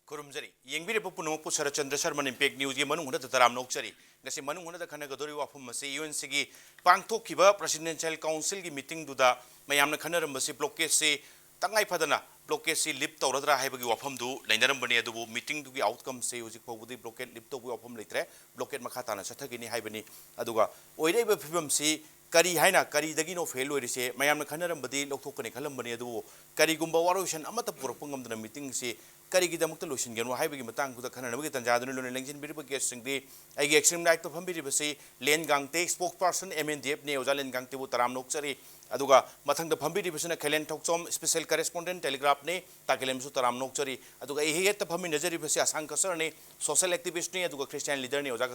Kurumjari, Yangbi Pupuno Sarachandra Sharman Impact News, Manung Hutna Taram Noksari, Nasi Manung Hutna Kanagadori Wafumasi, UNCG, Pangto Kiba, Presidential Council meeting Duda, Mayamna Kanarambasi, Blockade, Tangai Padana, Blockade, Lip Tauradra, Habagi Wafum do, Landarambania do, meeting to the outcome, say Uzipo, Blockade, Lip to Wafum Litre, Blockade Makatana, Satagini Hibani, Aduga, Oide Pibum see. Kari haina kari dagino fail orise mayamna khanaram badi lokthokani khalam bani adu kari gumba waroshan amata purapungam dana meeting se kari gi damukta lotion genu haibagi matang kuda khanana bagi tanjadun lon lengsin biri bagi singdi ai gi extreme night to phambiri basi len gangte spokesperson MNDF ne oja len gangte bu taram nokchari aduga mathang da phambiri basuna khelen thokchom special correspondent telegraph ne takelem su taram nokchari aduga ei het phami najari basi asang kasar ne social activist ne aduga christian leader ne oja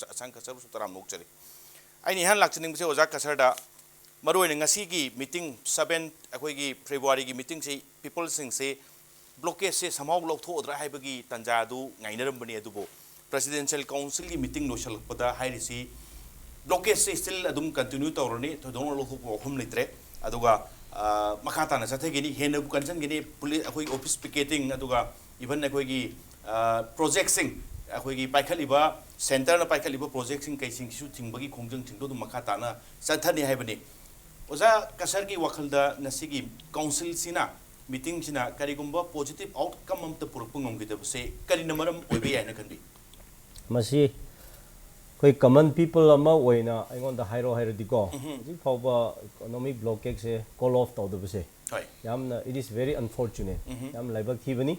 asang kasar su taram nokchari I had Laxing Oza Casarda, Maru in Nasigi meeting 7 February meeting say people say blockade says somehow look to Drahibagi, Tanjadu, Nainaram Dubo, Presidential Council meeting no shall put the high sea. Blockade say still Adum continue to run it to don't look for home litre, Aduga Makatana Satagini, Hena Bukansan Gini, police office picketing Aduga, even a projecting. Akhoi paikaliba center na paikaliba projecting kaising shooting bagi khongjang thingdo du makata na sathani haibani oza kasar gi wakhalda nasigi council sina meeting sina karigumba positive outcome am ta purpungam gi dabse karina maram oibe yana kanbi masi koi common people ama oina aingon da hairo diko ji phawba economic blockade se call off taw dabse yamna it is very unfortunate yam laibak thibani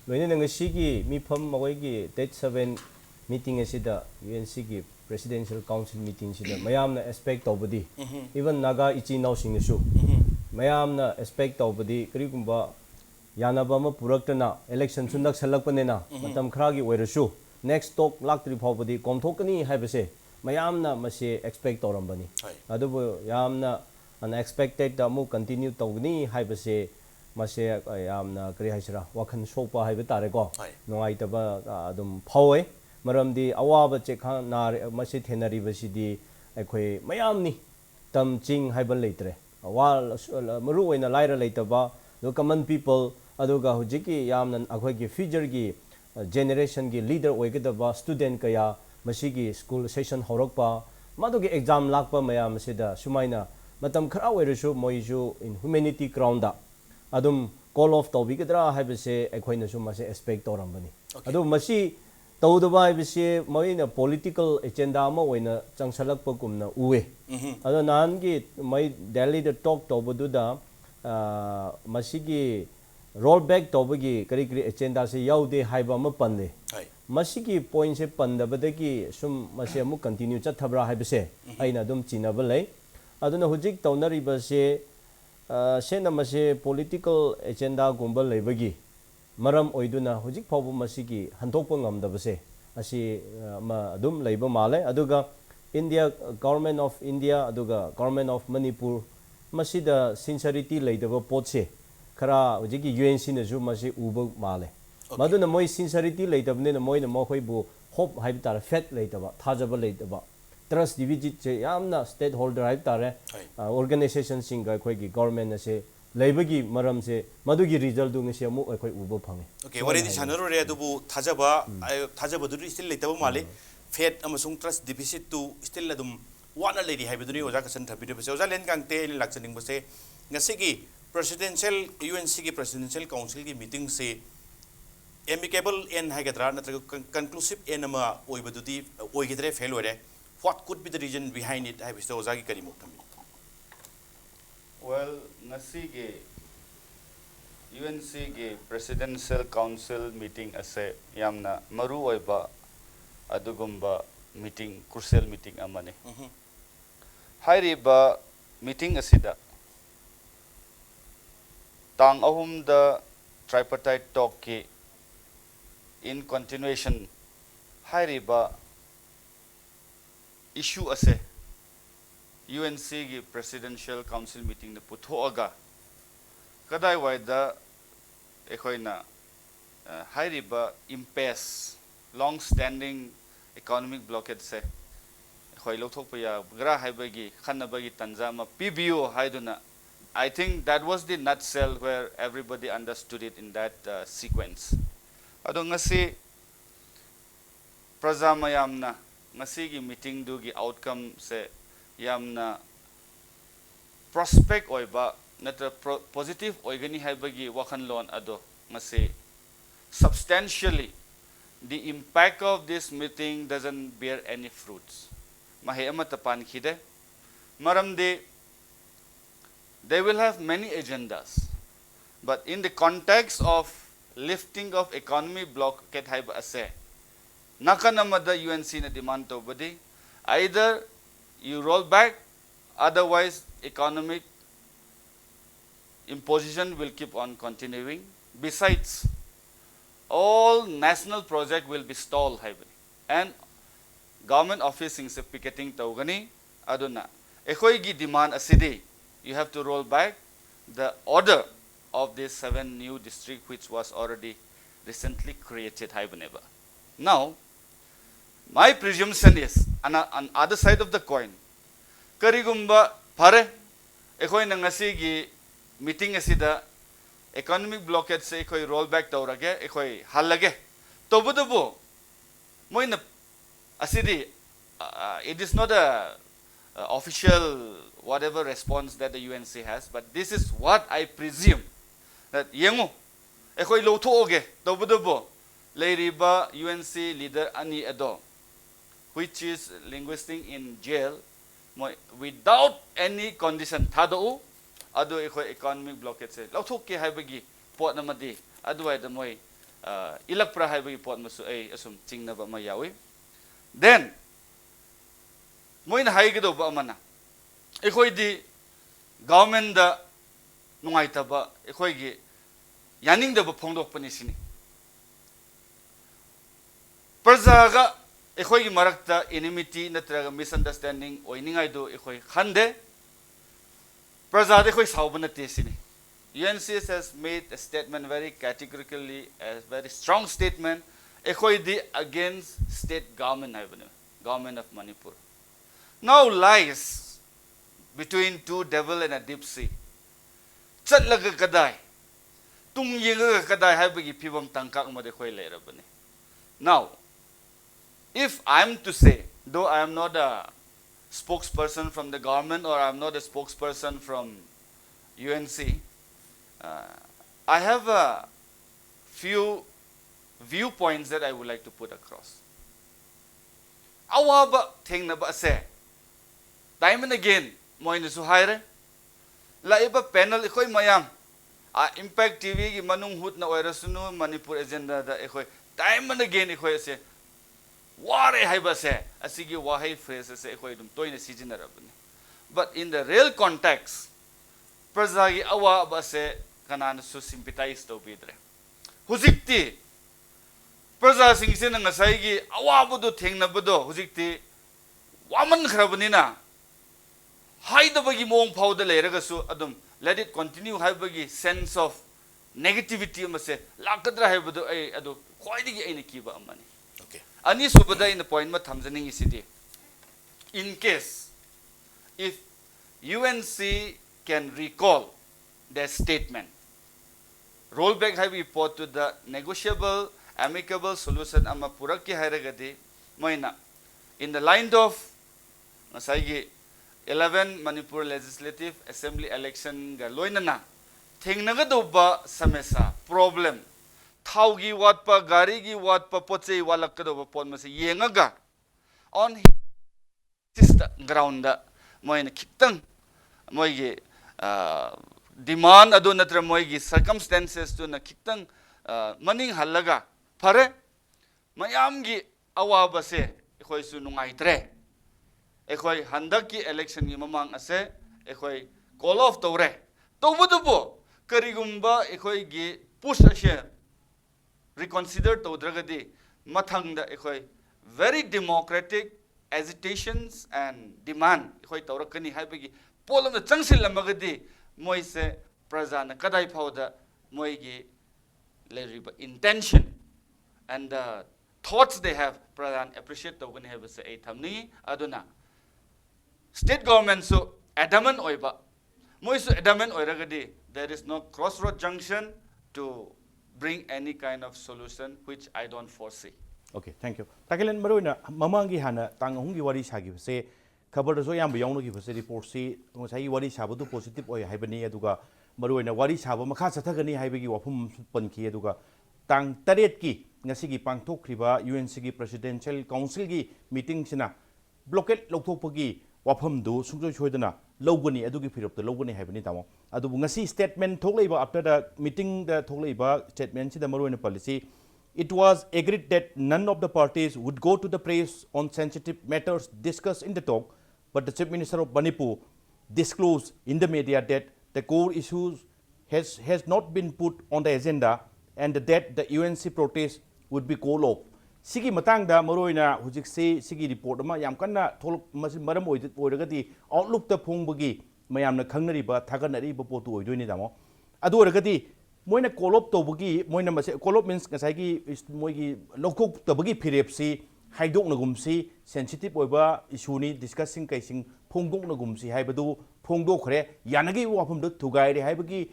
loine nang sigi mi pham magoi gi date 7 meeting asida UNC gi presidential council meeting sida mayamna expect tawbadi even naga ichi now sing su mayamna expect tawbadi karigumba yanaba ma puraktana election sunak salakpanena matam khra gi oirasu next talk laktri phawbadi komthokani haibase mayamna mase expect tawrambani adubu yamna unexpected amu continue tawgni haibase mase yamna kari haisira wakhan sopa haiba tare ko nongai taba adum phawai maramdi awaba chekha na mase thenari basidi akhoi mayamni tam ching haiba leitre wal maru oina laira leitaba no common people aduga hujiki yamna akhoi gi future gi generation gi leader oigedaba student kaya masigi school session horakpa madugi exam lakpa mayam sida sumaina matam khara oirusu moiju in humanity ground da adum call off tawbigedra haibase aikoina su mase expect torambani adu masi tawdaba haibase moina political agenda ma oina changsalakpa kumna uwe adu nangi mai delhi the talk tawbudu da masigi rollback tawbagi kari kari agenda se yaude haiba ma pande masigi point se pandabadagi sum mase amu continue chathabra haibase aina dum chinaba lei aduna hujik tawnari base sena mase political agenda gumbal lebagi maram oiduna hujik phabu masigi handokpa ngamdabase asi ma dum leiba male aduga India government of India aduga government of Manipur masida sincerity leidaba potse khara hujiki UNC na ju mase uba male maduna moi sincerity leidabne na moi na mokhoi bu hope haibtar faith leidaba thajaba leidaba trust divided yamna stakeholder haibtare organization singa khoi gi government ase leibagi maram se madugi result dung se amu khoi ubo phange okay wari di chanaro re adubu thajaba du still leitaba male faith amasung trust deficit to still adum wana lady haibiduni oja kasan thabi base oja len kangte lakchaning base ngasigi presidential UNC gi presidential council gi meeting se amicable end hagadra natra conclusive end ama oibadudi oigidre fail ore. What could be the reason behind it? I wish the Ozagi Karimu. Well, Nasige UNC Presidential Council meeting as a Yamna Maru Oiba Adugumba meeting, crucial meeting Amane. Hairiba meeting asida. Tang ahum the tripartite talk in continuation. Hairiba issue ase UNC gi presidential council meeting na puthoaga kadai waida ekhoina hairiba impasse long standing economic blockade se khoi lothok ya gra haibagi khanabagi tanjama pbu haiduna I think that was the nutshell where everybody understood it in that sequence ado ngasi praja mayamna ngasi gi meeting du gi outcome se yamna prospect oiba natra positive oigani haibagi wakhan lon ado ngasi substantially the impact of this meeting doesn't bear any fruits mahe amata pan khide maramde they will have many agendas, but in the context of lifting of economy blockade haiba ase nakanamada UNC na demand to body either you roll back, otherwise economic imposition will keep on continuing. Besides, all national project will be stalled and government officing se picketing tawgani aduna ekhoi gi demand asidi you have to roll back the order of these 7 new districts which was already recently created haibaneba. Now my presumption is on other side of the coin karigumba phare ekhoi na ngasi gi meeting asida economic blockade se ekhoi roll back tawrage ekhoi halage tobudubu moina asidi it is not a official whatever response that the UNC has, but this is what I presume that yengu ekhoi lo thoge tobudubu leiriba UNC leader ani ado which is linguistic in jail without any condition thado ado ekhoi economic blockade se lo thoke haibagi pot namadi adwai da moi ilakpra haibagi pot masu ai asum chingnaba ma yawi then moina haigido ba amana ekhoi di government da nungaitaba ekhoi gi yaningdaba phongdokpani sini prajaga ekhoi gi marakta enmity natraga misunderstanding oiningai do ekhoi khande praja ekhoi saubana te sini UNCS has made a statement very categorically a very strong statement ekhoi di against state government government of Manipur now lies between two devil and a deep sea chatlaga kadai tung yenga kadai haibagi phibam tangkak ma de khoi leirabani now if I am to say though I am not a spokesperson from the government or I am not a spokesperson from UNC I have a few viewpoints that I would like to put across awaba thengnaba se time and again moina su haire laiba panel ekhoi mayam impact TV gi Manung Hutna oirasunu Manipur agenda da ekhoi time and again ekhoi se ware haiba se asigi wahai phrase se ekhoi dum toina sijinarabani but in the real context prajagi awa ba se kanana su sympathize to bidre hujikti praja sing se na ngasai gi awa budu thengnabado hujikti waman khrabani haidabagi mong phauda leiragasu adum let it continue haibagi sense of negativity amase lakadra haibadu ai adu khwaidigi aina kiba amani okay ani subada in the point ma thamjaning isidi in case if UNC can recall their statement roll back haibi pot to the negotiable amicable solution ama puraki hairagadi moina in the line of nasai 11 Manipur Legislative Assembly election ga loinana thengnaga doba samesa problem thaugi watpa gari gi watpa pochei walakado pon mase yengaga on this ground da moina kitang moigi demand adu natra moigi circumstances to na kitang maning halaga phare mayam gi awaba se ekhoi su nungai tre ekhoi handaki election gi mamang ase ekhoi call off tawre tawbudubo karigumba ekhoi gi push ase reconsider tawdragadi mathangda ekhoi very democratic agitations and demand ekhoi tawrakani haibagi polam da changsil lamagadi moise prajana kadai phauda moigi leriba intention and the thoughts they have prajan appreciate tawgani have se ai thamni aduna state government so adamant oiba moisu adamant oiragadi there is no crossroad junction to bring any kind of solution, which I don't foresee. Okay, thank you. Takilan maroina mamangi hana tang hungi wari sagi se khabar so yam yong gi se report si ngai wari sabadu positive oi haibani aduga maroina wari saba makha chathagani haibagi wafum panki aduga tang taret ki ngasi gi pangthokriba UNC gi presidential council gi meeting sina blockade lokthokpagi wafam du sungjoi choidana logani adugi phirop to logani haibani tamo adu ngasi statement thokleiba after the meeting the thokleiba statement si the maroina policy. It was agreed that none of the parties would go to the press on sensitive matters discussed in the talk, but the Chief Minister of Manipur disclosed in the media that the core issues has not been put on the agenda and that the UNC protest would be called off. Sigi matang da maroina hujik se sigi report ma yam kanna tholok maram oiragadi outlook ta phongbagi mayamna khangnari ba thaganari ba potu oidoi damo adu oragadi moina kolop tobagi moina mase kolop means ngasai gi moigi lokok tabagi phirepsi haidok na gumsi sensitive oiba issue ni discussing kaising phongdok na gumsi haibadu phongdok khre yanagi wafam du thugai re haibagi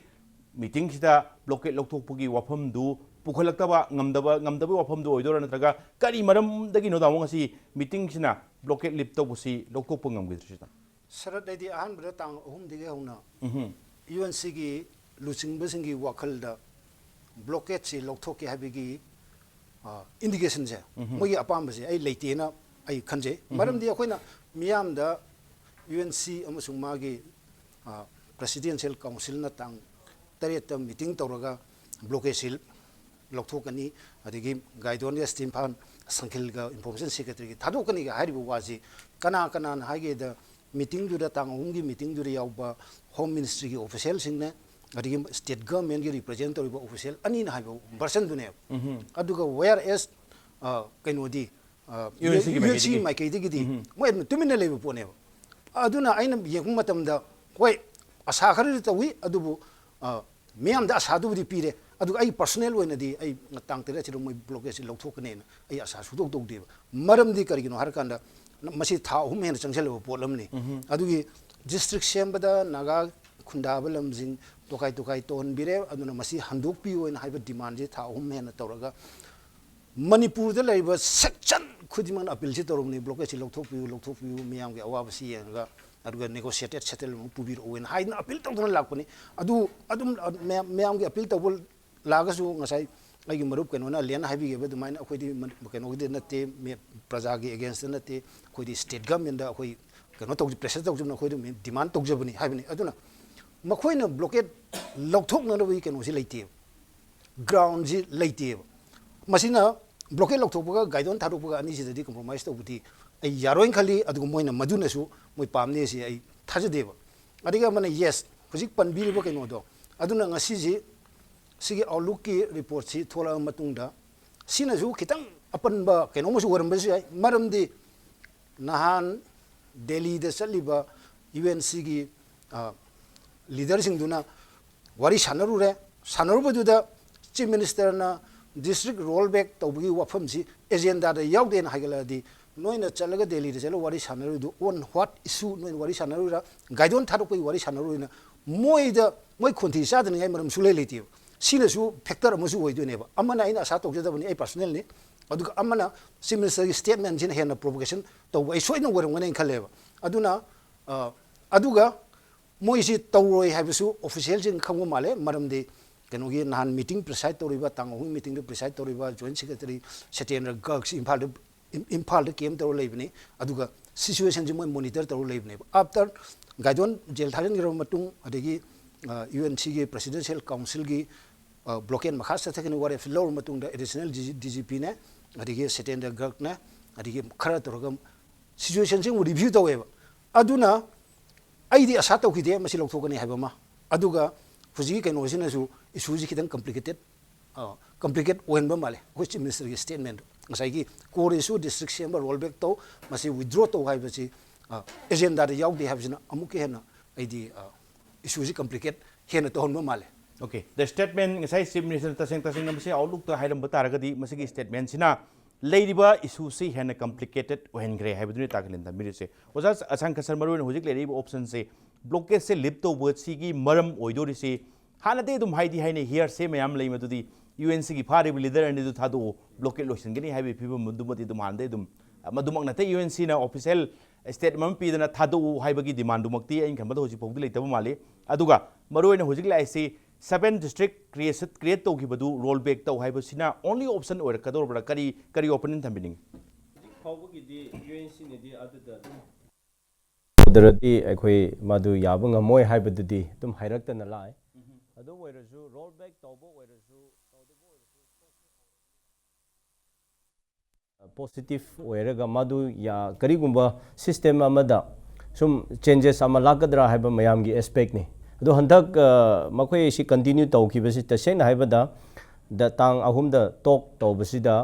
meeting sida blockade lokthokpagi wafam du pukhalakta ngamdaba wafam du oidora natraga kari maram dagi no dawo ngasi meeting sina blockade lip tobusi lokthokpa ngamgidrisita sarat dai ahan bra tang hum dige hona UNC gi losing busingi wakal da blockade si lokthok ke habigi indication je mogi apam base ai leite na ai khanje maram di akoina miyam da UNC amasung magi presidential council na tang tareta meeting tawraga blockade sil lokthokani adigi guidance team phan sankhil ga information secretary thadokani ga haribu waji kana kana hage da meeting du da tang hungi meeting du yauba home ministry gi official singna adigi state government gi representative official ani na haibo version du ne aduga whereas kainodi UNC mai kai digi di moi tumina lebu pone aduna aina yekum matam da hoi asa khari tawi adubu miyam da asa du di pire adu ai personal oina di ai tang tere chiru moi blockade si lokthokane ai asa sudok dok de maram di karigino har kanda masi tha hum hen changsel polam ni adugi district sembada naga khundabalam jing tokai ton bire aduna masi handok pi oina haiba demand je tha hum hen tawraga Manipur da laiba section khudimang appeal si torumni blockade si lokthok pi miyam ge awa basi yanga aduga negotiated settlement pubir oin hain appeal tawduna lakpani adum miyam ge appeal tawbol lagasu ngasai ai marup kenona lena habi ge dumaina akhoi keno de nate me praja ge against nate khoi di state government da khoi keno tawji pressure tawju na khoi demand tawjabani habini aduna makhoina blockade lokthok na wi keno si leite ground ji leite masina blockade lokthok ga guidance thaduk ga ani si di compromise tawbuti ai yaroin khali adugo moina maduna su moi pamne si ai thajadeba adiga mana yes hujik panbiri bo keno do aduna ngasi ji sigi outlook ki report si thola matungda sina ju kitang apan ba keno mo su waram ba si maram di nahan Delhi da saliba UNC gi leader sing duna wari sanaru re sanaru ba da chief minister na district rollback tawbi wafam si agenda da yawden hagala di noina chalaga Delhi da chalo wari sanaru do on what issue noina wari sanaru ra guidon thadu koi wari sanaru na moi khonthi sa da ngai maram sule leti sina su factor amusu oido neba amana ina asa tokjadabani ai personal ni aduga amana civil service statement jin hena provocation to wai soina waram ngane khaleba aduna aduga moisi tawroi habisu official jin khamgo male maramde kenogi nahan meeting preside toriba tangohi meeting de preside toriba joint secretary Satyendra Garg impal de kem tawr leibni aduga situation ji moi monitor tawr leibni after gaidon jail thajan giro matung adegi UNC ge presidential council gi blockade makha sathakani ware floor matung da additional DGP ne adigi Satyendra Garg ne adigi khara torgam situation jing review taweba aduna aidi asa tawkide masi lokthokani habama aduga fuji keno sina su issue ji kitang complicated oenba male which minister gi statement ngasai gi core issue district chamber rollback to masi withdraw to haibasi agenda da yaw de habsina amuke hena aidi issue ji complicate hena to honba male. Okay, the statement ngasai chief minister taseng namse outlook to hairam bataragadi masigi statement sina leidiba issue si hena complicated ohengre haibuduni takalenda mirise oja asang kasar maruin hojik leidiba option se blockade se lip to word si gi maram oidori se hanate dum haidi haine here se mayam lei madudi UNC की फारिब leader अनि दु थादो blockade लोइसनगनी highway फिबम दुमति दुमानदे दुम मदुमक नते UNC ना official statement पीदना थादो हाइबगी demand दुमक्ति in खमद होजि पौदि लेतब Male अदुगा मरोयना होजिक लाइसी 7 district create to gibadu roll back to haibasina only option or kador kari opening thambini ꯐꯥꯎꯕꯒꯤ ꯗꯤ UNC ꯅꯗꯤ ꯑꯗꯨꯗ ꯑꯗꯨꯗꯤ ꯑꯩꯈꯣꯏ ꯃꯗꯨ ꯌꯥꯕ ꯉꯝꯃꯣꯏ ꯍꯥꯏꯕꯗꯨꯗꯤ ꯑꯗꯨꯝ ꯍꯥꯏꯔꯛꯇꯅ ꯂꯥꯛꯑꯦ ꯑꯗꯨ ꯑꯣꯏꯔꯁꯨ ꯔꯣꯜ ꯕꯦꯛ ꯇꯧꯕ ꯑꯣꯏꯔꯁꯨ ꯇꯧꯗꯕ ꯑꯣꯏꯔꯁꯨ ꯄꯣꯖꯤꯇꯤቭ ꯑꯣꯏꯔꯒ ꯃꯗꯨ ꯀꯔꯤꯒꯨꯝꯕ ꯁꯤꯁꯇꯦꯝ ꯑꯃꯗ ꯁꯨꯝ ꯆꯦꯟꯖꯦꯁ ꯑꯃ ꯂꯥꯛꯀꯗ꯭ꯔꯥ ꯍꯥꯏꯕ ꯃꯌꯥꯝꯒꯤ ꯑꯦꯁꯄꯦꯛꯅꯤ ꯑꯗꯣ ꯍꯟꯗꯛ ꯃꯈꯣꯏ ꯑꯁꯤ ꯀꯟꯇꯤꯅ꯭ꯌꯨ ꯇꯧꯈꯤꯕꯁꯤ ꯇꯁꯦꯡꯅ ꯍꯥꯏꯕꯗ ꯇꯥꯡ 3ꯗ ꯇꯣꯛ ꯇꯧꯕꯁꯤꯗ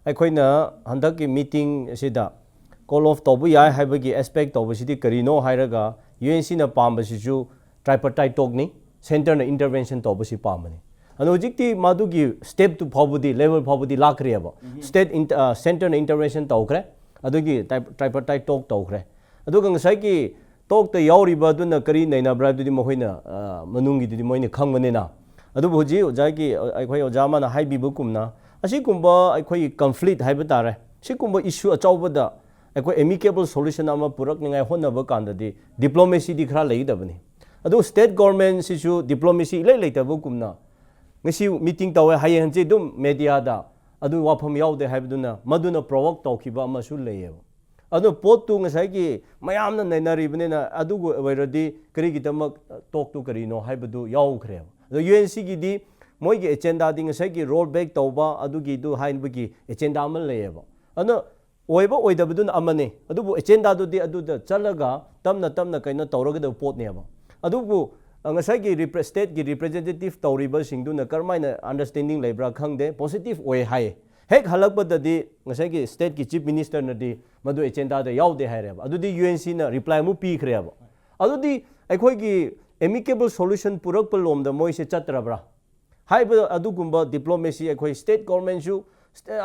ꯑꯩꯈꯣꯏꯅ ꯍꯟꯗꯛꯀꯤ ꯃꯤꯇꯤꯡ ꯑꯁꯤꯗ ꯀꯣꯜ ꯑꯣꯐ ꯇꯧꯕ ꯌꯥꯏ ꯍꯥꯏꯕꯒꯤ ꯑꯦꯁꯄꯦꯛ ꯇꯧꯕꯁꯤꯗꯤ ꯀꯔꯤꯅꯣ ꯍꯥꯏꯔꯒ UNCꯅ ꯄꯥꯝꯕꯁꯤꯁꯨ ꯇ꯭ꯔꯥꯏꯄꯔꯇꯥꯏꯠ ꯇꯣꯛꯅꯤ ꯁꯦꯟꯇꯔꯅ ꯏꯟꯇꯔꯚꯦꯟꯁꯟ ꯇꯧꯕꯁꯤ ꯄꯥꯝꯕꯅꯤ ꯑꯗꯣ ꯍꯧꯖꯤꯛꯇꯤ ꯃꯗꯨꯒꯤ ꯁ꯭ꯇꯦꯞꯇꯨ ꯐꯥꯎꯕꯗꯤ ꯂꯦꯚꯦꯜ ꯐꯥꯎꯕꯗꯤ ꯂꯥꯛꯈ꯭ꯔꯦꯕ ꯁꯦꯟꯇꯔꯅ ꯏꯟꯇꯔꯚꯦꯟꯁꯟ ꯇꯧꯈ꯭ꯔꯦ ꯑꯗꯨꯒꯤ ꯇ꯭ꯔꯥꯏꯄꯔꯇꯥꯏꯠ ꯇꯣꯛ ꯇꯧꯈ꯭ꯔꯦ ꯑꯗꯨꯒ ꯉꯁꯥꯏꯒꯤ ꯇꯣꯛꯇ ꯌꯥꯎꯔꯤꯕ ꯑꯗꯨꯅ ꯀꯔꯤ ꯅꯩꯅꯕ꯭ꯔꯥ ꯍꯥꯏꯕꯗꯨꯗꯤ ꯃꯈꯣꯏꯅ ꯃꯅꯨꯡꯒꯤꯗꯨꯗꯤ ꯃꯣꯏꯅ ꯈꯪꯕꯅꯤꯅ ꯑꯗꯨꯕꯨ ꯍꯧꯖꯤꯛ ꯑꯣꯖꯥꯒꯤ ꯑꯩꯈꯣꯏ ꯑꯣꯖꯥ ꯑꯃꯅ ꯍꯥꯏꯕꯤꯕꯒꯨꯝꯅ ꯑꯁꯤꯒꯨꯝꯕ ꯑꯩꯈꯣꯏꯒꯤ ꯀꯟꯐ꯭ꯂꯤꯛ ꯍꯥꯏꯕ ꯇꯥꯔꯦ ꯁꯤꯒꯨꯝꯕ ꯏꯁꯨ ꯑꯆꯧꯕꯗ ꯑꯩꯈꯣꯏ ꯑꯦꯃꯤꯀꯦꯕꯜ ꯁꯣꯂꯨꯁꯟ ꯑꯃ ꯄꯨꯔꯛꯅꯤꯡꯉꯥꯏ ꯍꯣꯠꯅꯕ ꯀꯥꯟꯗꯗꯤ ꯗꯤꯄ꯭ꯂꯣꯃꯦꯁꯤꯗꯤ ꯈꯔ ꯂꯩꯒꯗꯕꯅꯤ ꯑꯗꯨ ꯁ꯭ꯇꯦꯠ ꯒꯣꯔꯃꯦꯟꯁꯤꯁꯨ ꯗꯤꯄ꯭ꯂꯣꯃꯦꯁꯤ ꯏꯂꯩ ꯂꯩꯇꯕꯒꯨꯝꯅ ꯉꯁꯤ ꯃꯤꯇꯤꯡ ꯇꯧꯋꯦ ꯍꯌꯦꯡ ꯍꯪꯆꯤꯠ ꯑꯗꯨꯝ ꯃꯦꯗꯤꯌꯥꯗ ꯑꯗꯨ ꯋꯥꯐꯝ ꯌꯥꯎꯗꯦ ꯍꯥꯏꯕꯗꯨꯅ ꯃꯗꯨꯅ ꯄ꯭ꯔꯣꯚꯣꯛ ꯇꯧꯈꯤꯕ ꯑꯃꯁꯨ ꯂꯩꯌꯦꯕ ꯑꯗꯨ ꯄꯣꯠꯇꯨ ꯉꯁꯥꯏꯒꯤ ꯃꯌꯥꯝꯅ ꯅꯩꯅꯔꯤꯕꯅꯤꯅ ꯑꯗꯨꯕꯨ ꯑꯣꯏꯔꯗꯤ ꯀꯔꯤꯒꯤꯗꯃꯛ ꯇꯣꯛꯇꯨ ꯀꯔꯤꯅꯣ ꯍꯥꯏꯕꯗꯨ ꯌꯥꯎꯈ꯭ꯔꯦꯕ ꯑꯗꯣ UNCꯒꯤꯗꯤ ꯃꯣꯏꯒꯤ ꯑꯦꯖꯦꯟꯗꯥꯗꯤ ꯉꯁꯥꯏꯒꯤ ꯔꯣꯜ ꯕꯦꯛ ꯇꯧꯕ ꯑꯗꯨꯒꯤꯗꯨ ꯍꯥꯏꯕꯒꯤ ꯑꯦꯖꯦꯟꯗꯥ ꯑꯃ ꯂꯩꯌꯦꯕ ꯑꯗꯨꯅ ꯑꯣꯏꯕ ꯑꯣꯏꯗꯕꯗꯨꯅ ꯑꯃꯅꯤ ꯑꯗꯨꯕꯨ ꯑꯦꯖꯦꯟꯗꯥꯗꯨꯗꯤ ꯑꯗꯨꯗ ꯆꯠꯂꯒ ꯇꯞꯅ ꯀꯩꯅꯣ ꯇꯧꯔꯒꯗꯕ ꯄꯣꯠꯅꯦꯕ ꯑꯗꯨꯕꯨ ꯉꯁꯥꯏꯒꯤ ꯁ꯭ꯇꯦꯠꯀꯤ ꯔꯤꯄ꯭ꯔꯖꯦꯟꯇꯦꯇꯤꯚ ꯇꯧꯔꯤꯕꯁꯤꯡꯗꯨꯅ ꯀꯔꯝꯍꯥꯏꯅ ꯑꯟꯗꯔꯁ꯭ꯇꯦꯟꯗꯤꯡ ꯂꯩꯕ꯭ꯔꯥ ꯈꯪꯗꯦ ꯄꯣꯖꯤꯇꯤꯚ ꯑꯣꯏ ꯍꯥꯏꯌꯦ ꯍꯦꯛ ꯍꯜꯂꯛꯄꯗꯗꯤ ꯉꯁꯥꯏꯒꯤ ꯁ꯭ꯇꯦꯠꯀꯤ ꯆꯤꯐ ꯃꯤꯅꯤꯁꯇꯔꯅꯗꯤ ꯃꯗꯨ ꯑꯦꯖꯦꯟꯗꯥꯗ ꯌꯥꯎꯗꯦ ꯍꯥꯏꯔꯦꯕ ꯑꯗꯨꯗꯤ UNCꯅ ꯔꯤꯄ꯭ꯂꯥꯏ ꯑꯃꯨꯛ ꯄꯤꯈ꯭ꯔꯦꯕ ꯑꯗꯨꯗꯤ ꯑꯩꯈꯣꯏꯒꯤ ꯑꯦꯃꯤꯀꯦꯕꯜ ꯁꯣꯂꯨꯁꯟ ꯄꯨꯔꯛꯄ ꯂꯣꯝꯗ ꯃꯣꯏꯁꯦ ꯆꯠꯇ꯭ꯔꯕ꯭ꯔꯥ ꯍꯥꯏꯕ ꯑꯗꯨꯒꯨꯝꯕ ꯗꯤꯄ꯭ꯂꯣꯃꯦꯁꯤ ꯑꯩꯈꯣꯏ ꯁ꯭ꯇꯦꯠ ꯒꯣꯔꯃꯦꯟꯁꯨ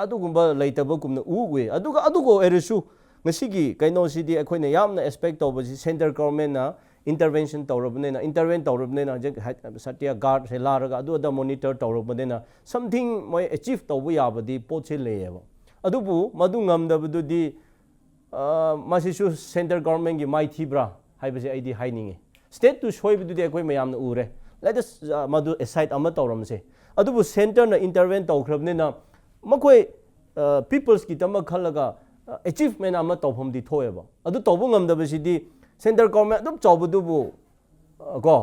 ꯑꯗꯨꯒꯨꯝꯕ ꯂꯩꯇꯕꯒꯨꯝꯅ ꯎꯏ ꯑꯗꯨꯒ ꯑꯣꯏꯔꯁꯨ ꯉꯁꯤꯒꯤ ꯀꯩꯅꯣꯁꯤꯗꯤ ꯑꯩꯈꯣꯏꯅ ꯌꯥꯝꯅ ꯑꯦꯛꯁꯄꯦꯛ ꯇꯧꯕꯁꯤ ꯁꯦꯟꯇꯔ ꯒꯣꯔꯃꯦꯟꯅ ꯏꯟꯇꯔꯚꯦꯟ ꯇꯧꯔꯕꯅꯤꯅ ꯍꯧꯖꯤꯛ ꯁꯇꯤꯌꯥ ꯒꯥꯔꯗꯁꯦ ꯂꯥꯛꯑꯒ ꯑꯗꯨꯗ ꯃꯣꯅꯤꯇꯔ ꯇꯧꯔꯕꯅꯤꯅ ꯁꯝꯊꯤꯡ ꯃꯣꯏ ꯑꯦꯆꯤꯞ ꯇꯧꯕ ꯌꯥꯕꯗꯤ ꯄꯣꯠꯁꯦ ꯂꯩꯌꯦꯕ ꯑꯗꯨꯕꯨ ꯃꯗꯨ ꯉꯝꯗꯕꯗꯨꯗꯤ ꯃꯁꯤꯁꯨ ꯁꯦꯟꯇꯔ ꯒꯣꯔꯃꯦꯟꯒꯤ ꯃꯥꯏꯊꯤꯕ꯭ꯔꯥ ꯍꯥꯏꯕꯁꯦ ꯑꯩꯗꯤ ꯍꯥꯏꯅꯤꯡꯉꯤ ꯁ꯭ꯇꯦꯠꯇꯨ ꯁꯣꯏꯕꯗꯨꯗꯤ ꯑꯩꯈꯣꯏ ꯃꯌꯥꯝꯅ ꯎꯔꯦ ꯂꯦꯇꯦꯁ ꯃꯗꯨ ꯑꯦꯁꯥꯏꯠ ꯑꯃ ꯇꯧꯔꯝꯁꯦ ꯑꯗꯨꯕꯨ ꯁꯦꯟꯇꯔꯅ ꯏꯟꯇꯔꯚꯦꯟ ꯇꯧꯈ꯭ꯔꯕꯅꯤna ꯃꯈꯣꯏ ꯄꯤꯄꯜꯁꯀꯤꯗꯃꯛ ꯈꯜꯂꯒ ꯑꯦꯆꯤꯞꯃꯦꯟ ꯑꯃ ꯇꯧꯐꯝꯗꯤ ꯊꯣꯛꯑꯦꯕ ꯑꯗꯨ ꯇꯧꯕ ꯉꯝꯗꯕꯁꯤꯗꯤ ꯁꯦꯟꯇꯔ ꯒꯣꯔꯃꯦꯟ ꯑꯗꯨꯝ ꯆꯥꯎꯕꯗꯨꯕꯨ ꯀꯣ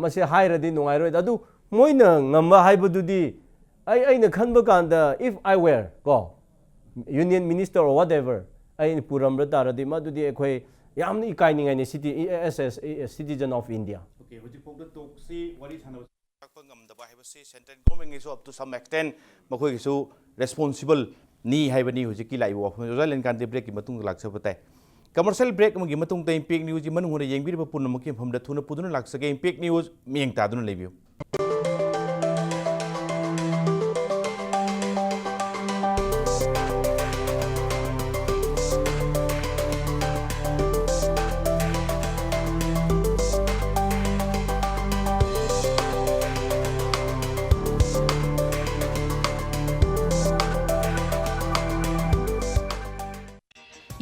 ꯃꯁꯤ ꯍꯥꯏꯔꯗꯤ ꯅꯨꯡꯉꯥꯏꯔꯣꯏꯗ ꯑꯗꯨ ꯃꯣꯏꯅ ꯉꯝꯕ ꯍꯥꯏꯕꯗꯨꯗꯤ ꯑꯩꯅ ꯈꯟꯕ ꯀꯥꯟꯗ ꯏꯐ ꯑꯥꯏ ꯋꯦꯔ ꯀꯣ union minister or whatever ꯑꯩꯅ ꯄꯨꯔꯝꯕ ꯇꯥꯔꯗꯤ ꯃꯗꯨꯗꯤ ꯑꯩꯈꯣꯏ ꯌꯥꯝꯅ ꯏꯀꯥꯏꯅꯤꯡꯉꯥꯏꯅꯤ ꯁꯤꯇꯤꯖꯟ ꯑꯣꯐ ꯏꯟꯗꯤꯌꯥ ꯍꯧꯖꯤꯛꯐꯥꯎꯗ ꯇꯣꯛꯁꯤ ꯋꯥꯔꯤ ꯁꯥꯟꯅꯕ ꯉꯝꯗꯕ ꯍꯥꯏꯕꯁꯤ ꯁꯦꯟꯇ꯭ꯔꯦꯜ ꯒꯣꯔꯃꯦꯟꯒꯤꯁꯨ ꯑꯞ ꯇꯨ ꯁꯝ ꯑꯦꯛꯁꯇꯦꯟ ꯃꯈꯣꯏꯒꯤꯁꯨ ꯔꯦꯁꯄꯣꯟꯁꯤꯕꯜ ꯅꯤ ꯍꯥꯏꯕꯅꯤ ꯍꯧꯖꯤꯛꯀꯤ ꯂꯥꯛꯏꯕ ꯋꯥꯐꯝ ꯑꯣꯖꯥ ꯂꯦꯟꯀꯥꯟꯇꯦ ꯕ꯭ꯔꯦꯛꯀꯤ ꯃꯇꯨꯡꯗ ꯂꯥꯛꯆꯕ ꯇꯥꯏ ꯀꯃꯔꯁꯤꯌꯦꯜ ꯕ꯭ꯔꯦꯛ ꯑꯃꯒꯤ ꯃꯇꯨꯡꯗ ꯏꯝꯄꯦꯛ ꯅ꯭ꯌꯨꯁꯒꯤ ꯃꯅꯨꯡꯗ ꯌꯦꯡꯕꯤꯔꯤꯕ ꯄꯨꯝꯅꯃꯛꯀꯤ ꯃꯐꯝꯗ ꯊꯨꯅ ꯄꯨꯗꯨꯅ ꯂꯥꯛꯆꯒꯦ ꯏꯝꯄꯦꯛ ꯅ꯭ꯌꯨꯁ ꯃꯤꯠꯌꯦꯡ ꯇꯥꯗꯨꯅ ꯂꯩꯕꯤꯌꯨ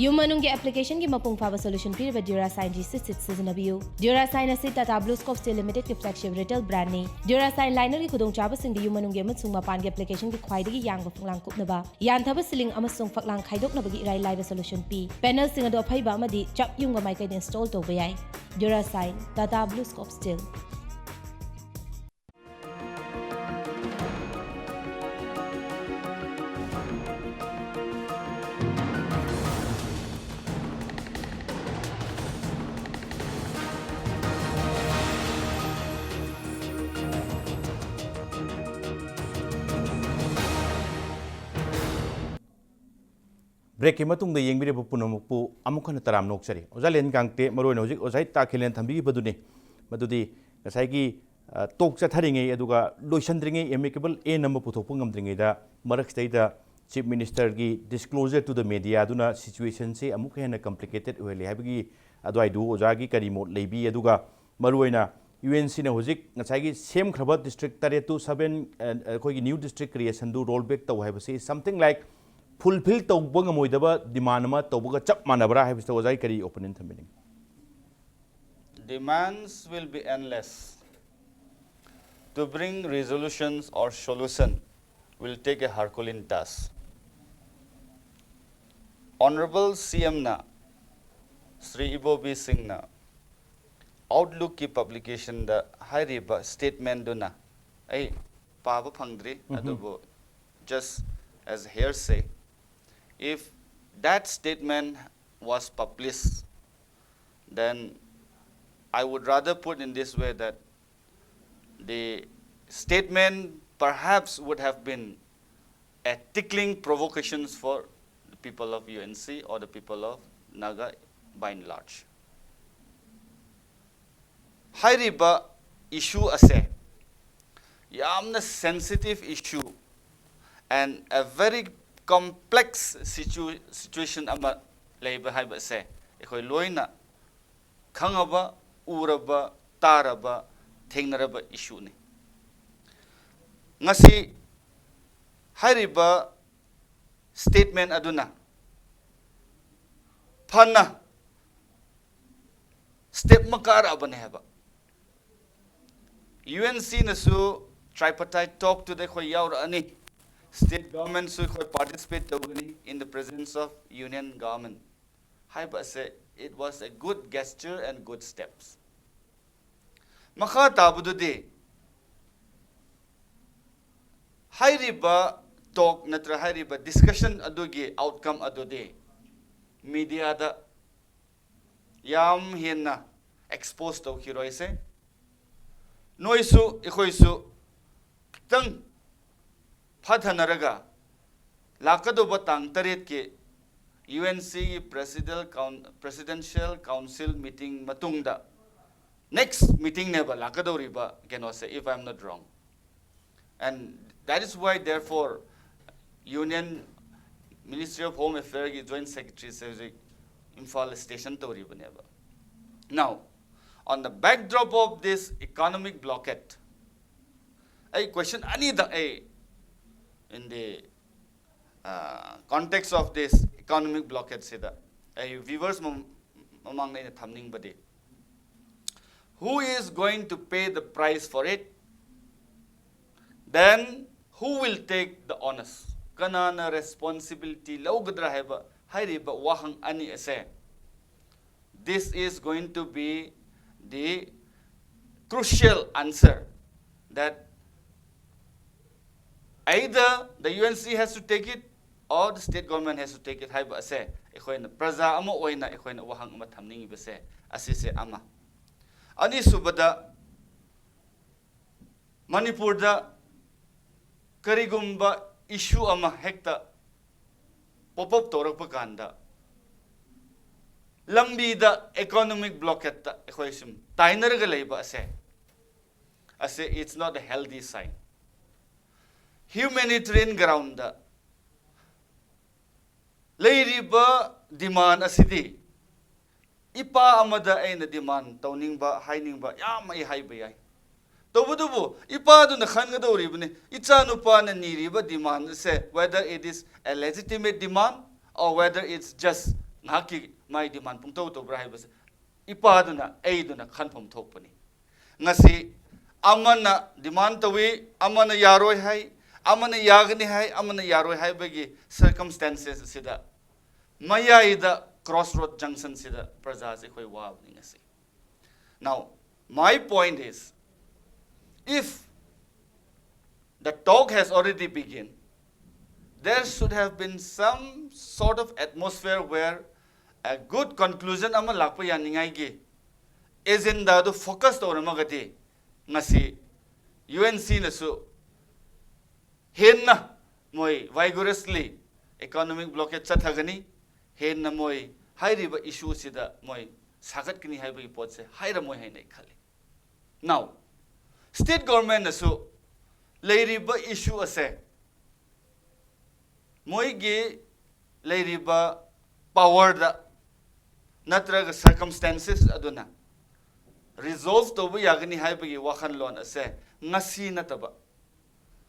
ꯌꯨꯝ ꯃꯅꯨꯡꯒꯤ ꯑꯦꯄ꯭ꯂꯤꯀꯦꯁꯟꯒꯤ ꯃꯄꯨꯡ ꯐꯥꯕ ꯁꯣꯂꯨꯁꯟ ꯄꯤꯔꯤꯕ ꯗ꯭ꯌꯨꯔꯥꯁꯥꯏꯟ G66 ꯁꯤꯖꯤꯟꯅꯕꯤꯌꯨ ꯗ꯭ꯌꯨꯔꯥꯁꯥꯏꯟ ꯑꯁꯤ ꯇꯥꯇꯥ ꯕ꯭ꯂꯨꯁꯀꯣꯞ ꯁ꯭ꯇꯤꯜ ꯂꯤꯃꯤꯇꯦꯗꯀꯤ ꯐ꯭ꯂꯦꯒꯁꯤꯞ ꯔꯤꯇꯦꯜ ꯕ꯭ꯔꯥꯟꯗꯅꯤ ꯗ꯭ꯌꯨꯔꯥꯁꯥꯏꯟ ꯂꯥꯏꯅꯔꯒꯤ ꯈꯨꯗꯣꯡꯆꯥꯕꯁꯤꯡꯗꯤ ꯌꯨꯝ ꯃꯅꯨꯡꯒꯤ ꯑꯃꯁꯨꯡ ꯃꯄꯥꯟꯒꯤ ꯑꯦꯄ꯭ꯂꯤꯀꯦꯁꯟꯒꯤ ꯈ꯭ꯋꯥꯏꯗꯒꯤ ꯌꯥꯡꯕ ꯐꯛꯂꯥꯡ ꯀꯨꯞꯅꯕ ꯌꯥꯟꯊꯕ ꯁꯤꯂꯤꯡ ꯑꯃꯁꯨꯡ ꯐꯛꯂꯥꯡ ꯈꯥꯏꯗꯣꯛꯅꯕꯒꯤ ꯏꯔꯥꯏ ꯂꯥꯏꯕ ꯁꯣꯂꯨꯁꯟ ꯄꯤ ꯄꯦꯅꯦꯜꯁꯤꯡ ꯑꯗꯨ ꯑꯐꯩꯕ ꯑꯃꯗꯤ ꯆꯞ ꯌꯨꯡꯕ ꯃꯥꯏꯀꯩꯗ ꯏꯟꯁꯇꯣꯜ ꯇꯧꯕ ꯌꯥꯏ ꯗ꯭ꯌꯨꯔꯥꯁꯥꯏꯟ ꯇꯥꯇꯥ ꯕ꯭ꯂꯨꯁꯀꯣꯞ ꯁ꯭ꯇꯤꯜ ब्रेक की मतुंग दे येंग बिरे पुनमुपु अमुखन तराम नोक्सरी ओजा लेन गांगते मरोन होजिक ओजाई ताखिलेन थंबी बदुने मदुदी गसाइगी तोक चथरिंगे अदुगा लोइसंद्रिंगे amicable A number पुथोकपु ngamdringe da marak state chief minister gi disclosure to the media aduna situation se amuk hena complicated oile habigi adwai du oja gi kari mot leibi aduga maruina UNC na hojik ngasai same khrabat district tare to 7 koi new district creation do roll back to have say something like fulfill to bang moidaba demand ma to buga chap manabra have to ozai kari opponent thamining. Demands will be endless. To bring resolutions or solution will take a Herculean task. Honorable CM na Sri Ibo B Singh na Outlook ki publication da high riba statement do na ay paba phangdri adubo just as hearsay. If that statement was published, then I would rather put in this way that the statement perhaps would have been a tickling provocations for the people of UNC or the people of Naga by and large. Hairiba issue ase yamna sensitive issue and a very complex situation ama leiba haiba ase ekhoi loina khangaba uraba taraba thengnaraba issue ni ngasi hairiba statement aduna phanna step makar abane haba UNC nasu tripartite talk to the khoi yaur ani state government su khoi participate tawani in the presence of union government haiba say it was a good gesture and good steps makha tabudu de hairiba talk natra hairiba discussion adugi outcome adude media da yam henna expose to khiroi se noisu ikhoisu tang phathanaraga lakado batang taret ke UNC presidential council meeting matungda next meeting never lakado riba cannot say if I'm not wrong, and that is why therefore Union Ministry of Home Affairs Joint Secretary says Imphal station to riba never. Now on the backdrop of this economic blockade, I question any the in the context of this economic blockade say that viewers among the thamning bade who is going to pay the price for it, then who will take the onus kanana responsibility lawgadra haiba hairiba wahang ani ase. This is going to be the crucial answer that either the UNC has to take it or the state government has to take it haiba ase ekhoina praja ama oina ekhoina wahang ama thamning bese asise ama ani subada Manipur da karigumba issue ama hekta pop up torak kanda lambi da economic blockade ta ekhoisum tainer ga leiba ase it's not a healthy sign. Humanitarian ground da leiriba demand asidi ipa amada aina demand tawningba hainingba yam ai haiba yai tobudubu ipa du na khanga doribne icha nupa na niriba demand se whether it is a legitimate demand or whether it's just ngaki my demand pungto to brahibas ipa du na ai du na khanphom thokpani ngasi amana demand tawi amana yaroi hai amana yagni hai amana yaroi hai bagi circumstances sida maya ida crossroad junction sida praja se khoi wa ngasi. Now my point is, if the talk has already begun, there should have been some sort of atmosphere where a good conclusion ama lakpa yaningai gi agenda do focus torama gati ngasi UNC nasu henna moi vigorously economic blockade chathagani henna moi hairiba issue sida moi sagat kini haiba pot se haira moi hainai khali. Now state government nasu leiriba issue ase moi gi leiriba power da natraga circumstances aduna resolve to bu yagani haibagi wakhan lon ase ngasi nataba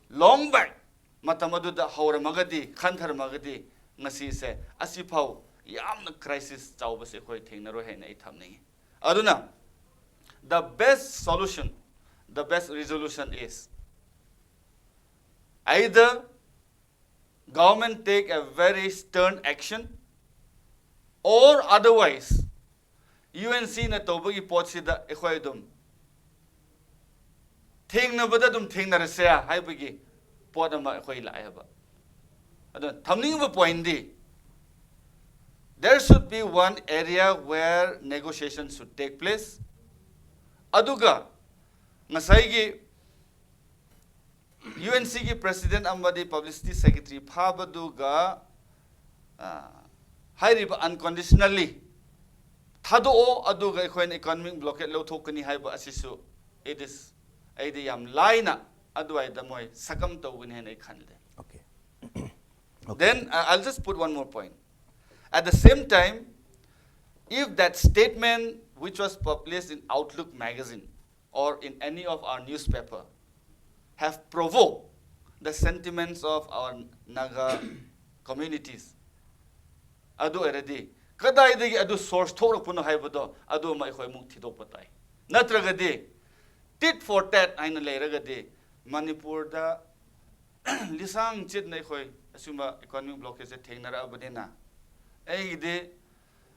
long back matamadu da hawra magadi khanthar magadi ngasi se asi phau yamna crisis chawba se khoi thengnaro hena I thamni aduna the best solution, the best resolution is either government take a very stern action or otherwise UNC na tobagi potsida ekhoidum thengna badadum thengna resya haibagi podama ekhoi laeba adon thamning ba point di there should be one area where negotiations should take place aduga ngasai UNC ki president amadi publicity secretary phabaduga hairiba unconditionally thado aduga ekhoin economic blockade lo thokani haiba asisu it is aidi yam laina aduai da moi sakam tawgani hen khanle Okay. Then I'll just put one more point. At the same time, if that statement which was published in Outlook magazine or in any of our newspaper have provoked the sentiments of our Naga communities, adu already kadai dagi adu source thok puno haibado adu ma khoi muk thidok patai natragadi tit for tat aina leiragadi Manipur da lisang chit nei khoi asuma economic blockade se thengnara abadena ei de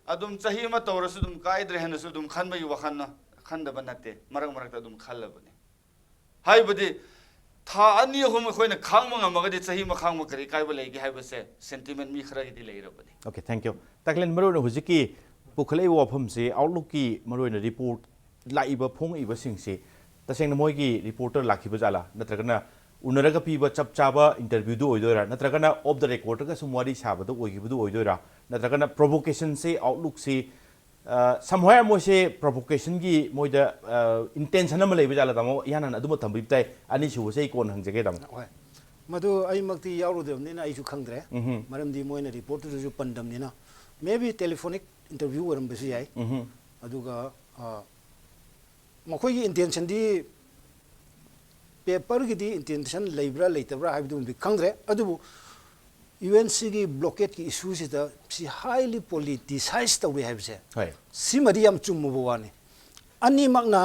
adum chahi ma tawrasu dum kaidre hanasu dum khanba yu wakhanna khandaba nate marak ta dum khallabane haibadi tha ani hom khoina khangma ngamagadi chahi ma khangma kari kaiba leigi haibase sentiment mi khara gidi leirabani. Okay, thank you. Taklen marona hujiki pukhalai wafam se outlook ki marona report laiba phong iba sing se tasengna moi ki reporter lakhiba jala natragana unaraga piba chap chaba interview do oidora natragana off the record ka sumwari saba do oigibu do oidora natragana provocation se outlook se somewhere mo se provocation gi moida intention ama leiba jala damo yana aduma thambi tai ani su se kon hangjage dam hoi madu ai makti yaurudem ni na ai su khangdre maramdi moina report tu ju pandam ni na maybe telephonic interview waram besi ai aduga makoi intention di paper gi di intention leibra leitabra haibdu bi khangdre adubu UNC ki blockade ki issues is the highly politicized the way have said simadi yam chummu bawani ani magna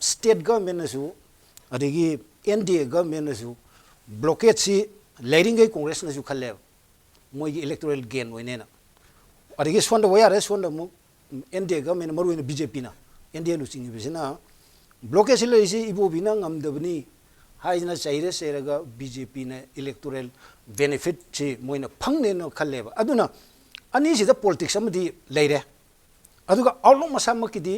state government asu adigi NDA government asu blockade si leading gai congress na su khalle moi electoral gain oinena adigi sonda waya sonda mu NDA government maru BJP na NDA lu singi bisina blockade si le si ibo bina ngamdabni haina chaire seraga BJP na electoral benefit chi moina phangne no khalleba aduna ani sida politics amadi leire aduga outlook masama kidi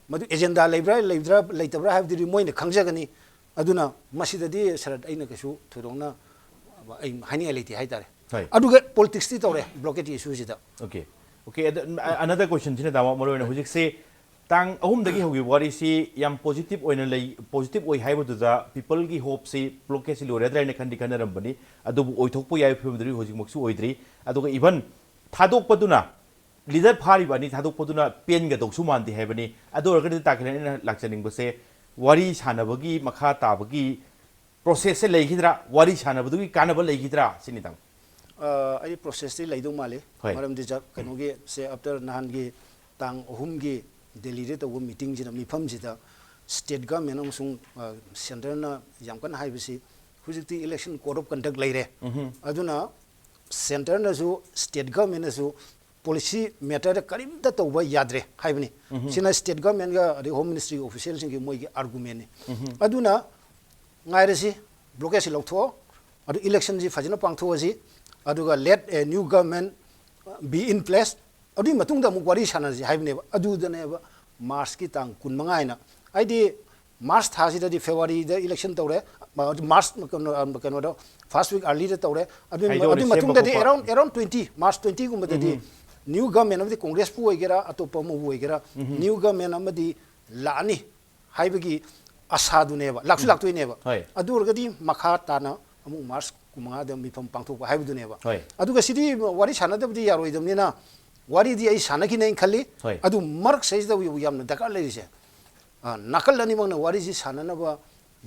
madu agenda leitabra habdi moina khangjagani aduna masidadi sarat aina kasu thurongna ai hani aliti haitare aduga politics ti tawre blockade issue sida. Okay, another question jine dama marona hujik se tang ahum dagi hogi wari si yam positive oina lei positive oi haibu da people gi hope si blockade si lore dra ne khandi khanaram bani adu oi thokpu yai phumdri hojik moksu oidri adu even thadok paduna leader phari bani thadok paduna pen ga doksu mandi haibani adu orgadi takene lakchaning base wari sanabagi makha tabagi process se leigidra wari sanabadu gi kanaba leigidra sinidam ai process ti leidu male maram di jak kanogi se after nahan gi tang ahum gi Delhi re to meeting jina mi pham jida state government amsung center na yamkan haibisi hujikti election code of conduct leire aduna center na su state government na su policy matter karim da to ba yadre haibni sina state government ga home ministry officials ngi moi gi argument ni aduna ngaire si blockade si loktho adu election ji fajina pangtho ji aduga let a new government be in place adu matung da mu wari sana ji haibne adu da ne March ki tang kun mangai na ai di March tha si da di February da election tawre March kano da first week early da tawre adu matung da di around 20 March 20 gum da di new government of the congress pu oigera atopa mu oigera new government amadi lani haibagi asadu neba laksu laktoi neba adu orgadi makha tana amu March kumanga da mi pham pangthok haibu neba adu ga sidi wari sana da di yaroi damni na wari di ai sana ki nei khali Hoi. adu mark size da yam na dakar le rise nakal lani mang na wari ji sana na ba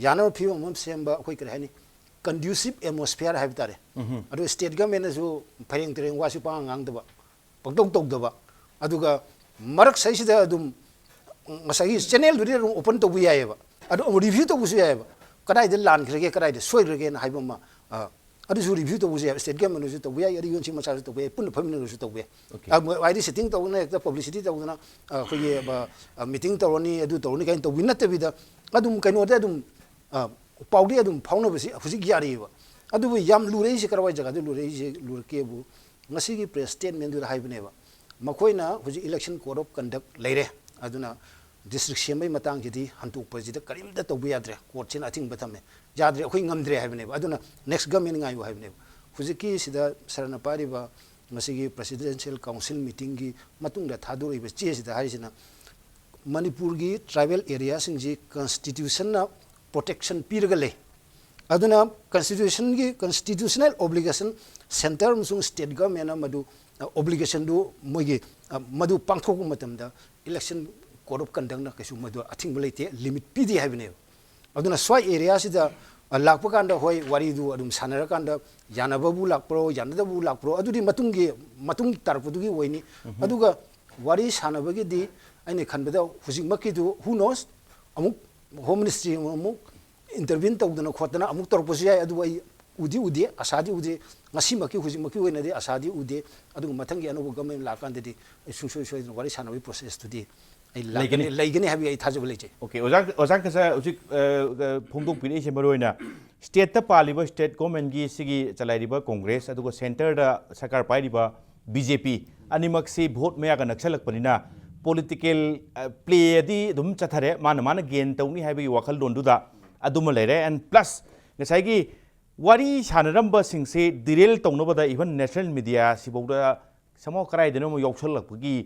yana phi mom semba khoi kre hani conducive atmosphere have tare adu state government su pharing tereng wa su pa ngang da ba pagdong tok da ba aduga mark size da adum masagi channel du open to bu ya ba adu review to bu su ya ba kadai de lan khre ke kadai de soi re ke na haiba ma adu su review to bu ya state government su to bu ya yari yon chi ma sa to bu pun pham su to bu wai di sitting to na ekta publicity to na ko ye ba meeting to ni adu to ni kain to win na te bi da adum kain ode adum paudi adum phauna ba si husi yari ba adu bu yam lu re si karwai jaga du lu re si lu ke bu ngasi gi press statement du haiba ne ba makoina husi election code of conduct leire aduna district semai matang jidi hantu pajida karim da to buyadre court chin ating batame jadre khoi ngamdre haibne aduna next government ngai haibne huziki sida sarana pari ba masigi presidential council meeting gi matung da thaduri ba che sida haisina manipur gi tribal area sing ji constitution na protection pirgale aduna constitution gi constitutional obligation center musung state government na madu obligation do mogi madu pangthok matam da election code of conduct na kasu madu athing balite limit pidi habine aduna swai area sida lakpa kanda hoi wari du adum sanara kanda yana babu lakpro yana da bu lakpro adudi matung tarpudu gi woini aduga wari sanaba gi di aine khanbada hujik makki du who knows amuk home ministry amuk intervene tawdana khotana amuk torposi ai adu ai udi asadi udi ngasi makki hujik makki woina di asadi udi adu mathangi anu government lakanda di sungsoi soi wari sanawi process tu di laigani habi ai thajab leje okay ozang kasa ujik phungdok pini se maroina state ta paliba state government gi sigi chalairiba congress adugo center da sakar pairiba bjp animak se vote maya ga naksalak panina political play di dum chathare mana gain tawni habi wakal donduda aduma lere and plus ngasai gi wari sanaramba singse direl tongnobada even national media sibauda samo karai deno yoksalak gi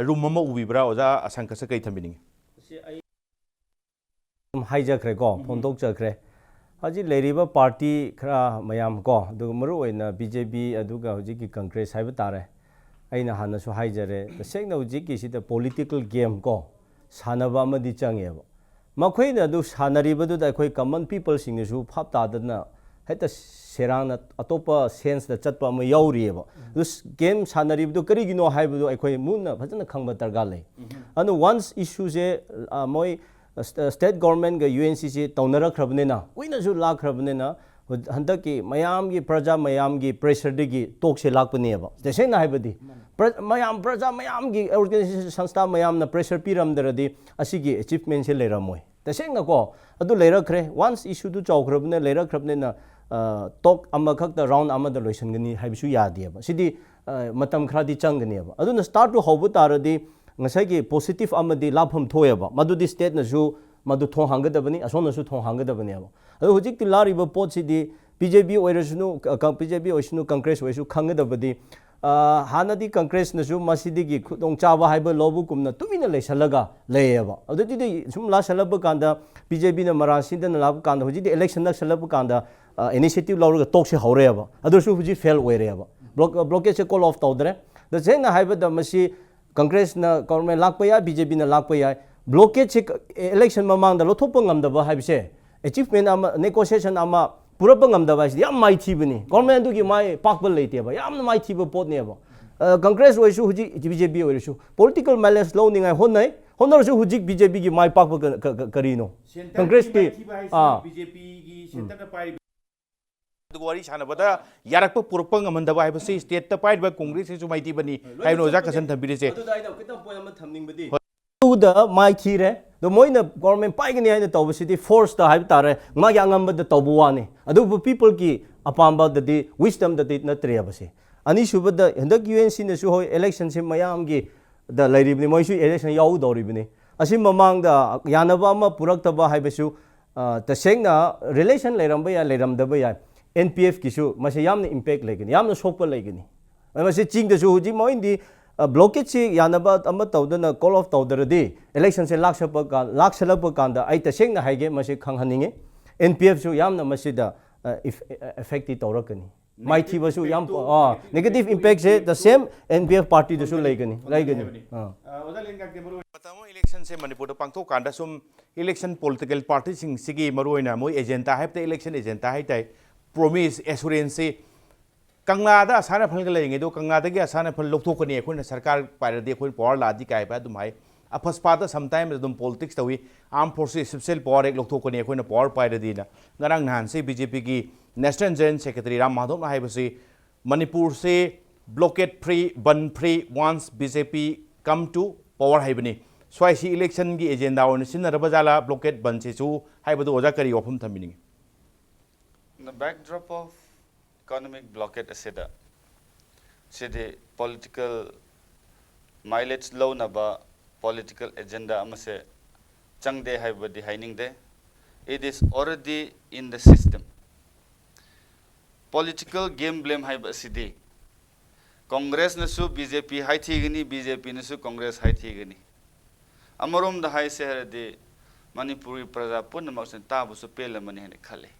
room mama ubibra oza asang kasa kai thambini hijack re ko phondok chakre haji leriba party khra mayam ko du maru oina bjp aduga hoji ki congress haiba tare aina hana su haijare the segna hoji ki sida political game ko sanaba amadi change ba makhoina du sanariba du da khoi common people sing su phap ta dana heta serang atopa sense da chatpa ma yauri ba dus game sanarib du kari gino haibu du akhoi munna phajana khangba targa le anu once issue je moi state government ga UNC se taunara khrabne na oina ju la khrabne na handa ki mayam gi praja mayam gi pressure digi tok se lakpne ba de se na haibadi mayam praja mayam gi organization sanstha mayam na pressure piram daradi asigi achievement se leramoi de se na ko adu lerakre once issue du chawkhrabne lerakhrabne na talk amakhak the round amada loisan gani haibisu yadi ba sidi matam khradi changani ba aduna start to hobu taradi ngasai gi positive amadi lapham thoya ba madudi state na ju madu thong hangadabani asona su thong hangadabani ba adu hojik ti lari ba pot sidi BJP oirasunu BJP oisunu congress oisu khangadabadi hanadi congress na ju masidi gi khudong chaba haiba lobu kumna tumina leisalaga leyeba adudi sum la salaba kanda BJP na marasinda na lab kanda hojidi election na salaba kanda initiative laurga talk se haureaba adusu huji fail oireaba blockade se call off tawdre the same haiba da masi congress na government lakpaya BJP na lakpaya blockade se election mamang da lothop ngamdaba haibse achievement ama negotiation ama purapa ngamdaba yam mai thibani government du gi mai pakbal leiteba yam mai thiba pot neba congress oisu huji BJP oisu political malice law ningai honnai honor su huji BJP gi mai pakba karino congress ki BJP gi center da pai wari sanabada yarakpa purpa ngamandaba haibase state ta pai ba congress se sumai tibani haino ja kasan thambiri se the mai thire the moina government paigani haina tawbasidi force da haib tare ma yangamba da tawbuwani adu people ki apamba da wisdom da natre abase ani subada hendak UNC na su hoi election se mayam gi da lairibni moisu election yaw doribni asim mamang da yanaba ma purak taba haibasu tasengna relation lairamba ya lairamdaba ya NPF kisu mase yamna impact legani yamna sokpa legani mase ching da su huji moindi blockade si yanaba amma tawdana call off tawdaradi election se laksalapa kanda ai tasengna haige mase khanghaninge NPF su yamna mase da effect tawrakani mai thi ba su yam negative impact se the same NPF party da su laigani matamo election se Manipur pangthok kanda sum election political party sing sigi maroina moi agenda hype election agenda hai tai promise assurance kangla da asana phal ga lengi do kangla da gi asana phal lokthok kani khoi na sarkar paira de khoi power la di kai ba dum hai afas pa da sometimes dum politics tawi armed forces subsel power ek lokthok kani khoi na power paira di na ngarang nan se BJP gi national general secretary Ram Madhav na hai ba se Manipur se blockade free ban free once BJP come to power hai bani swai si election gi agenda on sin rabajala blockade ban se chu hai ba do oja kari ofum thamini In the backdrop of economic blockade asida, the political mileage low naba political agenda amase changde haibadi haining de, it is already in the system. Political game blame haib asidi. Congress nasu BJP hai thigani, BJP nasu Congress hai thigani. Amarom da hai se de Manipuri praja punna maksan tabu su pela mani hane khale.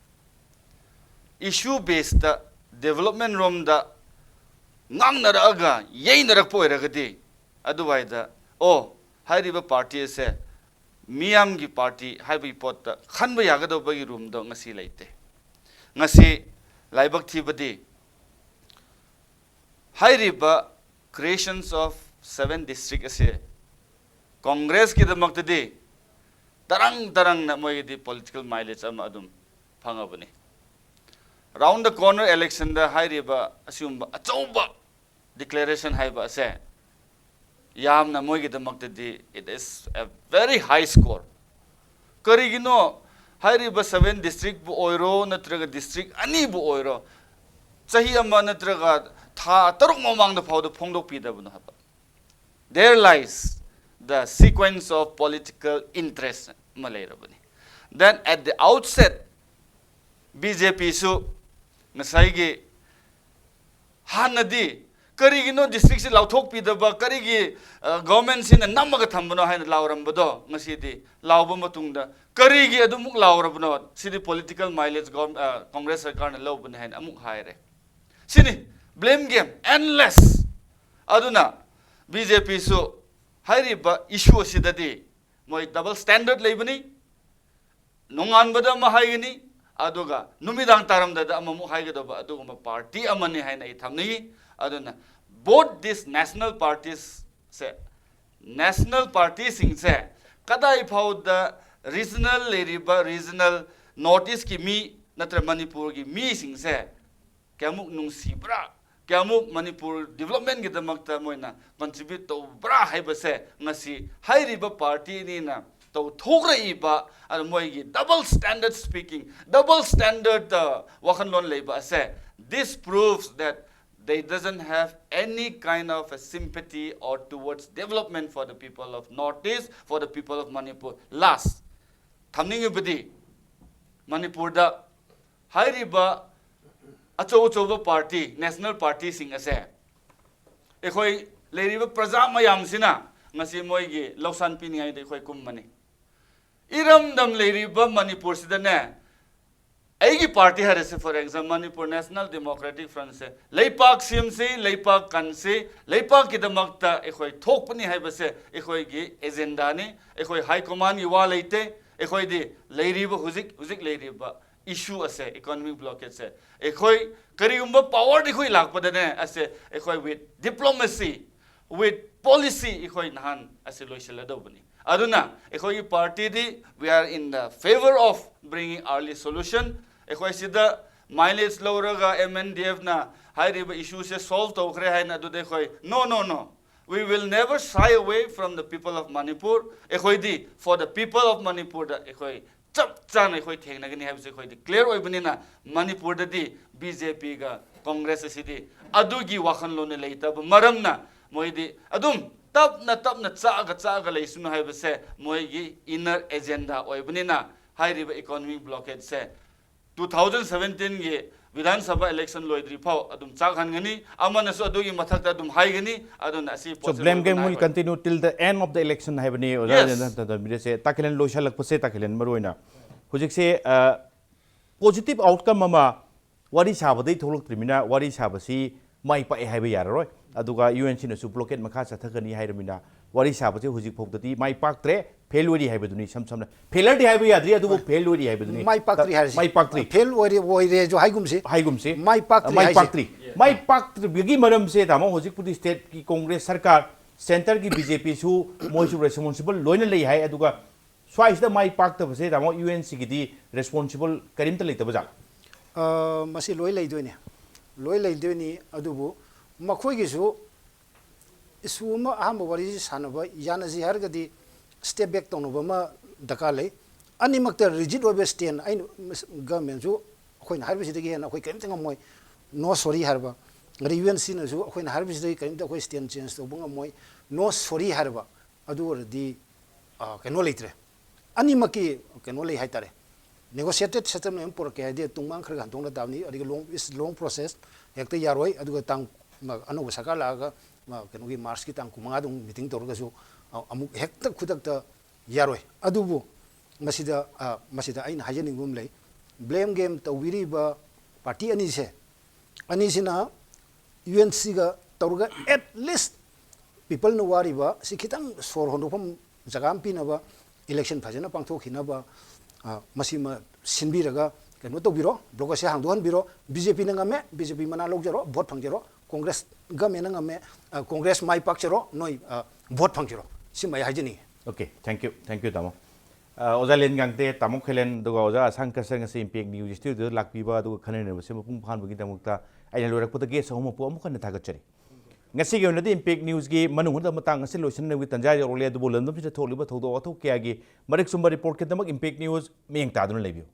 Issue based the development room da ngang na raga yei na rak poi ragadi otherwise the hariba party se miyam gi party haibi pot da khanba yagado bagi room do ngasi leite ngasi laibak thibadi hariba creations of 7 district ase congress ki damak de tarang na moi di political mileage am adum phangabani round the corner election the high riba assume achauba declaration haiba ase yamna moigi damak de it is a very high score karigino high riba 7 district bu oiro natraga district ani bu oiro chahi ama natraga tha taruk momang da phawdo phongdok pi da bu haba there lies the sequence of political interest malairabani then at the outset BJP su ngasai hanadi karigino district si lauthok pidaba karigi government sin namaga thambano haina laurambado ngasi di lauba matungda karigi adumuk laurabno sidi political mileage congress sarkar na lobane haina amuk haire sini blame game endless aduna BJP so hairiba issue sidadi moi double standard leibani nonganbada mahaigani aduga numidang taram da amamu haigadoba aduguma party amani haina ithamni aduna both these national parties se national parties sing se kadai phau the regional leriba regional northeast ki mi natra Manipur ki mi sing se kamuk nung sibra kamuk Manipur development ki damakta moina contribute to bra haibase ngasi hairiba party ni na to thogra iba and moigi double standard speaking double standard wakanlon leba se this proves that they doesn't have any kind of a sympathy or towards development for the people of northeast for the people of Manipur last thamning badi Manipur da hairiba acho party national party sing ase ekhoi leriba praja mayam sina ngasi moigi lausan pini ai de khoi kum mani iram dam leriba Manipur sidane aigi party harese for example Manipur National Democratic Front se leipak sim se leipak kan se leipak kidamakta ekhoi thokpani haibase ekhoi gi agenda ni ekhoi high command yi wa leite ekhoi di leriba huzik leriba issue ase economic blockade se ekhoi karigumba power ekhoi lakpadane ase ekhoi with diplomacy with policy ekhoi nahan ase loiseladobani aduna ekhoi party di we are in the favor of bringing early solution ekhoi sida mileage lowraga MNDF na high river issue se solve tokre hai na dude ekhoi no we will never shy away from the people of Manipur ekhoi di for the people of Manipur da ekhoi chap chan ekhoi thengna gani habse ekhoi di clear oibani na Manipur da di BJP ga Congress sidi adugi wakhan lo ne leita maram na moidi adum tapna chaga leisunu haibase moigi inner agenda oibani na high river economic blockade se 2017 ge Vidhan Sabha election loidri phau adum chak hangani amana so adugi mathakta adum haigani adun asi so blame game will continue till the end of the election haibani oja mire se takilen loishalak pase takilen maroina hujik se positive outcome ama wari sabadai tholoktrimina wari sabasi mai pa e haiba yararoi aduga UN sina su blockade makha chathakani hairamina wari sabase hujik phokdati mai paktre failure haibaduni samsamna failure di haiba yadri adubu failure haibaduni mai paktri harisi mai paktri failure oire jo haigumse mai paktri mai paktri bigi maram se tamo hujik pudi state ki congress sarkar center ki BJP su moisu responsible loina lei hai aduga swaisda mai pakta base tamo UNC ki di responsible karimta leitaba ja masi loi leidoini adubu makhoigisu isuma ahamba wari sanaba yanaji hargadi step back tonobama dakale ani makta rigid obe stand ai government ju khoina harbisi hen khoi karim tanga moi no sorry harba ngari UNC na ju khoina harbisi karim ta khoi stand change to bunga moi no sorry harba adu di keno leitre ani maki keno lei haitare negotiated settlement por ke ide tungmang khar gan tongda damni adi long process hekta yaroi adu tang anu sakala ga keno gi mars ki tang kumanga dung meeting tor ga su amuk hekta khudak ta yaroi adubu masida aina hajeningum lei blame game tawiri ba party ani sina UNC ga tawga at least people no wari ba sikitang sor hondopam jagam pina ba election phajana pangthok hina ba masima sinbiraga keno tobiro blockade se hangdohan biro BJP na ngame BJP mana logjaro vote phangjaro congress game na ngame congress mai pakcharo noi vote phangjaro simai hajini okay thank you tamo oza len gangte tamo khelen duga oza sangka sang se impact news studio lakpiba duga khanene base mapung phan bugi tamukta aina lorak puta ge sahuma pu amu khana thagachari ngasi ge onadi impact news gi manung hunda matang ngasi lotion ne tanjai role du bolan dum se tholiba thodo atho kya gi marik sumba report ke tamak impact news meng ta dun lebiu